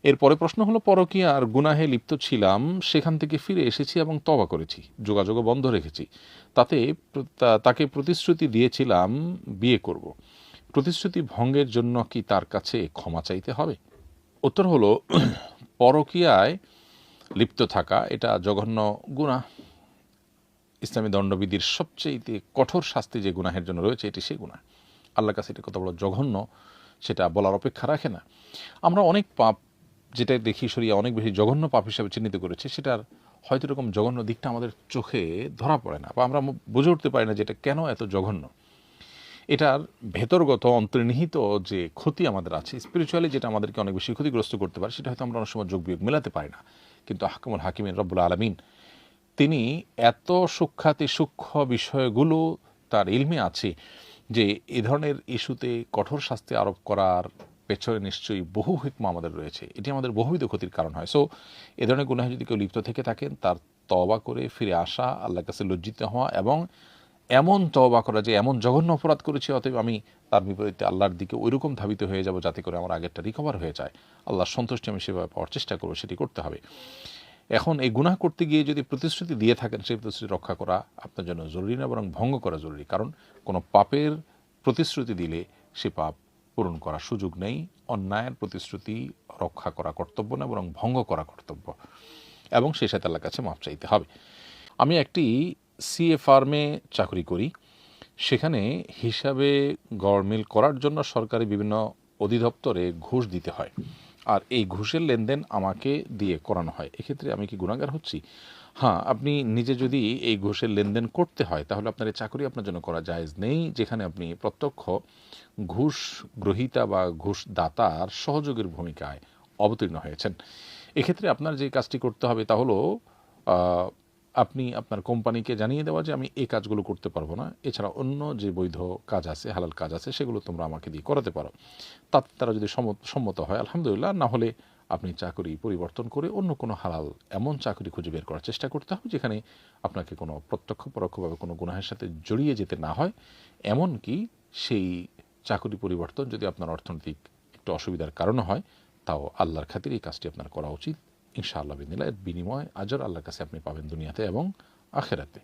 এরপরে প্রশ্ন হলো, পরকীয়ার গুনাহে লিপ্ত ছিলাম, সেখান থেকে ফিরে এসেছি এবং তওবা করেছি, যোগাযোগও বন্ধ রেখেছি, তাতে তাকে প্রতিশ্রুতি দিয়েছিলাম বিয়ে করব। প্রতিশ্রুতি ভঙ্গের জন্য কি তার কাছে ক্ষমা চাইতে হবে? উত্তর হলো, পরকীয়ায় লিপ্ত থাকা এটা জঘন্য গুনাহ। ইসলামী দণ্ডবিধির সবচেয়ে কঠোর শাস্তি যে গুনাহের জন্য রয়েছে এটি সেই গুনাহ। আল্লাহর কাছে এটা কত বড় জঘন্য সেটা বলার অপেক্ষা রাখে না। আমরা অনেক পাপ যেটা দেখি শরিয়া অনেক বেশি জঘন্য পাপ হিসাবে চিহ্নিত করেছে, সেটার হয়তো এরকম জঘন্য দিকটা আমাদের চোখে ধরা পড়ে না, বা আমরা বুঝে উঠতে পারি না যে এটা কেন এত জঘন্য। এটার ভেতরগত অন্তর্নিহিত যে ক্ষতি আমাদের আছে স্পিরিচুয়ালি, যেটা আমাদেরকে অনেক বেশি ক্ষতিগ্রস্ত করতে পারে, সেটা হয়তো আমরা অনেক সময় যোগ বিয়োগ মেলাতে পারি না। কিন্তু আহকামুল হাকিমিন রব্বুল আলামিন তিনি এত সূক্ষ্ম বিষয়গুলো তার ইলমে আছে যে এ ধরনের ইস্যুতে কঠোর শাস্তি আরোপ করার পেছনে নিশ্চয়ই বহু হিকমা আমাদের রয়েছে। এটি আমাদের বহুবিধ ক্ষতির কারণ হয়। সো এ ধরনের গুনাহে যদি কেউ লিপ্ত থেকে থাকেন, তার তওবা করে ফিরে আসা, আল্লাহর কাছে লজ্জিত হওয়া এবং এমন তওবা করা যে এমন জঘন্য অপরাধ করেছি, অতএব আমি তার বিপরীতে আল্লাহর দিকে ওইরকম ধাবিত হয়ে যাব যাতে করে আমার আগেরটা রিকভার হয়ে যায়, আল্লাহর সন্তুষ্টি আমি সেভাবে পাওয়ার চেষ্টা করবো, সেটি করতে হবে। এখন এই গুনাহ করতে গিয়ে যদি প্রতিশ্রুতি দিয়ে থাকেন, সেই প্রতিশ্রুতি রক্ষা করা আপনার জন্য জরুরি না, বরং ভঙ্গ করা জরুরি। কারণ কোনো পাপের প্রতিশ্রুতি দিলে সে পাপ পূরণ করার সুযোগ নেই। অন্যায়ের প্রতিশ্রুতি রক্ষা করা কর্তব্য না, বরং ভঙ্গ করা কর্তব্য, এবং সেই সাথে আল্লাহর কাছে মাফ চাইতে হবে। আমি একটি সিএ ফার্মে চাকরি করি। সেখানে হিসাবে গড়মিল করার জন্য সরকারি বিভিন্ন অধিদপ্তরে ঘুষ দিতে হয়, আর এই ঘুষের লেনদেন আমাকে দিয়ে করানো হয়। এক্ষেত্রে আমি কি গুনাহগার হচ্ছি? হ্যাঁ, আপনি নিজে যদি এই ঘুষের লেনদেন করতে হয়, তাহলে আপনার এই চাকরি আপনার জন্য করা জায়েজ নেই, যেখানে আপনি প্রত্যক্ষ ঘুষ গ্রহীতা বা ঘুষ দাতার সহযোগীর ভূমিকায় অবতীর্ণ হয়েছেন। এক্ষেত্রে আপনার যে কাজটি করতে হবে তা হলো আপনি আপনার কোম্পানিকে জানিয়ে দেওয়া যে আমি এই কাজগুলো করতে পারবো না, এছাড়া অন্য যে বৈধ কাজ আছে, হালাল কাজ আছে, সেগুলো তোমরা আমাকে দিয়ে করাতে পারো। তাতে তারা যদি সম্মত হয় আলহামদুলিল্লাহ, না হলে আপনি চাকরি পরিবর্তন করে অন্য কোনো হালাল এমন চাকরি খুঁজে বের করার চেষ্টা করতে হবে, যেখানে আপনাকে কোনো প্রত্যক্ষ পরোক্ষভাবে কোনো গুনাহের সাথে জড়িয়ে যেতে না হয়। এমনকি সেই চাকরি পরিবর্তন যদি আপনার অর্থনৈতিক একটু অসুবিধার কারণে হয়, তাও আল্লাহর খাতিরে এই কাজটি আপনার করা উচিত। ইনশাআল্লাহ বিদিনিল্লাহ এর বিনিময় আজর আল্লাহর কাছে আপনি পাবেন দুনিয়াতে এবং আখেরাতে।